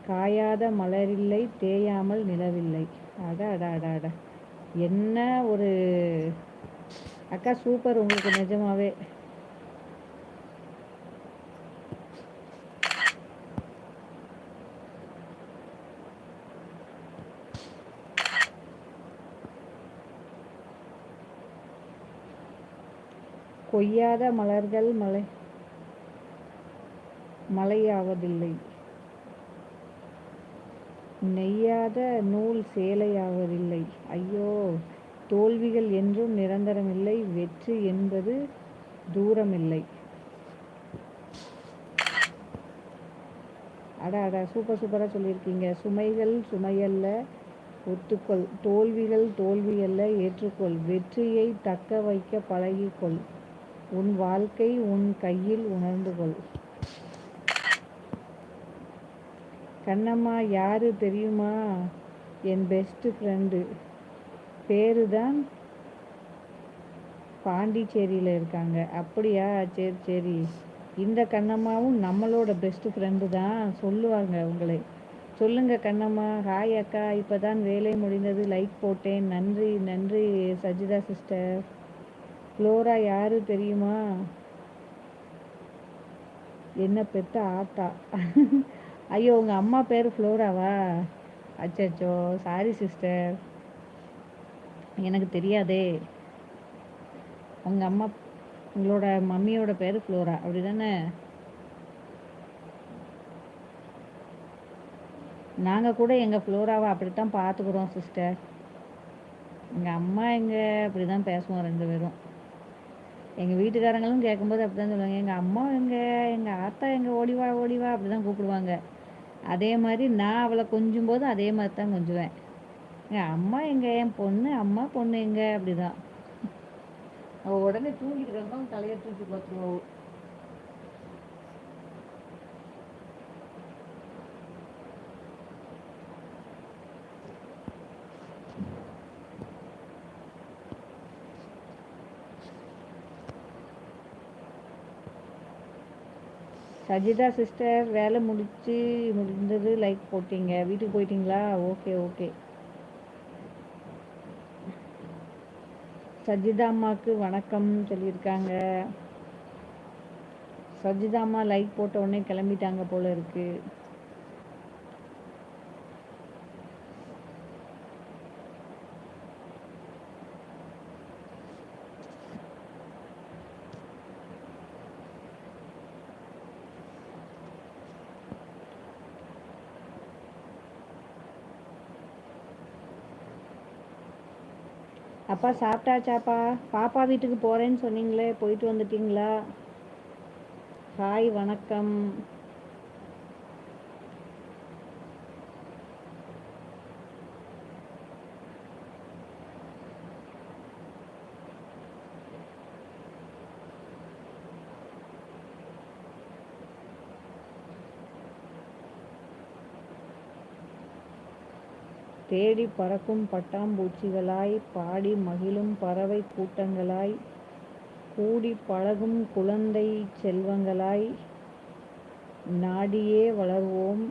காயாத மலரில்லை, தேயாமல் நிலவில்லை. அட அட அட அட, என்ன ஒரு அக்கா, சூப்பர் உங்களுக்கு நிஜமாவே. கொய்யாத மலர்கள் மலையாவதில்லை, நெய்யாத நூல் சேலையாவதில்லை. ஐயோ, தோல்விகள் என்றும் நிரந்தரமில்லை, வெற்றி என்பது தூரமில்லை. அட அட, சூப்பர் சூப்பராக சொல்லியிருக்கீங்க. சுமைகள் சுமையல்ல, ஒத்துக்கொள். தோல்விகள் தோல்வியல்ல, ஏற்றுக்கொள். வெற்றியை தக்க வைக்க பழகிக்கொள். உன் வாழ்க்கை உன் கையில், உணர்ந்து கொள். கண்ணம்மா யாரு தெரியுமா? என் பெஸ்ட் ஃப்ரெண்டு. பேரு தான் பாண்டிச்சேரியில் இருக்காங்க. அப்படியா? சரி சரி. இந்த கண்ணம்மாவும் நம்மளோட பெஸ்ட் ஃப்ரெண்டு தான், சொல்லுவாங்க உங்களை. சொல்லுங்க கண்ணம்மா. ஹாய் அக்கா, இப்போ தான் வேலை முடிந்தது, லைக் போட்டேன். நன்றி நன்றி சஜிதா சிஸ்டர். ஃப்ளோரா யாரு தெரியுமா? என்ன பெத்த ஆத்தா. ஐயோ, உங்கள் அம்மா பேர் ஃப்ளோராவா? அச்சோ, சாரி சிஸ்டர், எனக்கு தெரியாதே. உங்கள் அம்மா, உங்களோட மம்மியோட பேர் ஃப்ளோரா, அப்படி தானே? நாங்கள் கூட எங்கள் ஃப்ளோராவை அப்படித்தான் பார்த்துக்குறோம் சிஸ்டர். எங்கள் அம்மா அப்படி தான் பேசுவோம் ரெண்டு பேரும். எங்கள் வீட்டுக்காரங்களும் கேட்கும்போது அப்படி தான் சொல்லுவாங்க, எங்கள் அம்மா எங்கள் ஆத்தா ஓடிவா ஓடிவா அப்படி தான் கூப்பிடுவாங்க. அதே மாதிரி நான் அவளை கொஞ்சும் போது அதே மாதிரி தான் கொஞ்சுவேன். எங்கள் அம்மா என் பொண்ணு, அம்மா பொண்ணு அப்படி தான். அவள் உடனே தூங்கிட்டு இருக்கோம், தலையை தூக்கி பார்த்துருவோம். சஜிதா சிஸ்டர், வேலை முடிந்தது, லைக் போட்டீங்க. வீட்டுக்கு போயிட்டீங்களா? Okay okay. சஜிதா அம்மாவுக்கு வணக்கம் சொல்லியிருக்காங்க. சஜிதா அம்மா லைக் போட்ட உடனே கிளம்பிட்டாங்க போல இருக்கு. அப்பா சாப்பிட்டாச்சாப்பா? பாப்பா வீட்டுக்கு போகிறேன்னு சொன்னீங்களே, போயிட்டு வந்துட்டீங்களா? ஹாய் வணக்கம். தேடி பறக்கும் பட்டாம்பூச்சிகளாய், பாடி மகிழும் பறவை கூட்டங்களாய், கூடி பழகும் குழந்தை செல்வங்களாய், நாடியே வளர்வோம்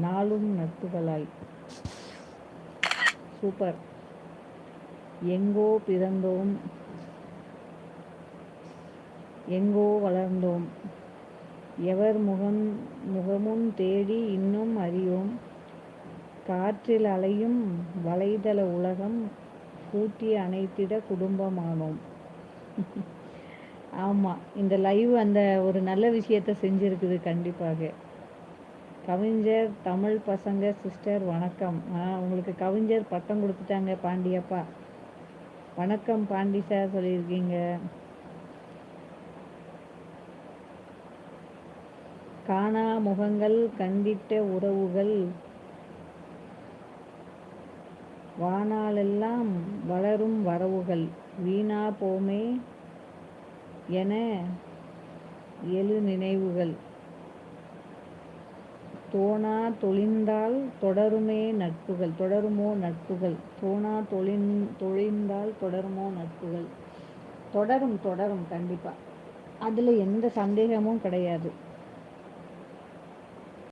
நாளும் நட்புகளாய். சூப்பர். எங்கோ பிறந்தோம், எங்கோ வளர்ந்தோம், எவர் முகமுன் தேடி இன்னும் அறியோம், காற்றில் அலையும் வலைதள உலகம், கூட்டி அணைத்திட குடும்பமானோம். ஆமாம், இந்த லைவ் அந்த ஒரு நல்ல விஷயத்தை செஞ்சுருக்குது கண்டிப்பாக. கவிஞர் தமிழ் பசங்க சிஸ்டர் வணக்கம். உங்களுக்கு கவிஞர் பட்டம் கொடுத்துட்டாங்க பாண்டியப்பா. வணக்கம் பாண்டி சார் சொல்லியிருக்கீங்க. காணா முகங்கள் கண்டிட்ட உறவுகள், வானாலெல்லாம் வளரும் வரவுகள், வீணா போமே என எழு நினைவுகள், தோணா தொழிந்தால் தொடருமோ நட்புகள், தோணா தொழிந்தால் தொடருமோ நட்புகள். தொடரும் கண்டிப்பாக, அதில் எந்த சந்தேகமும் கிடையாது.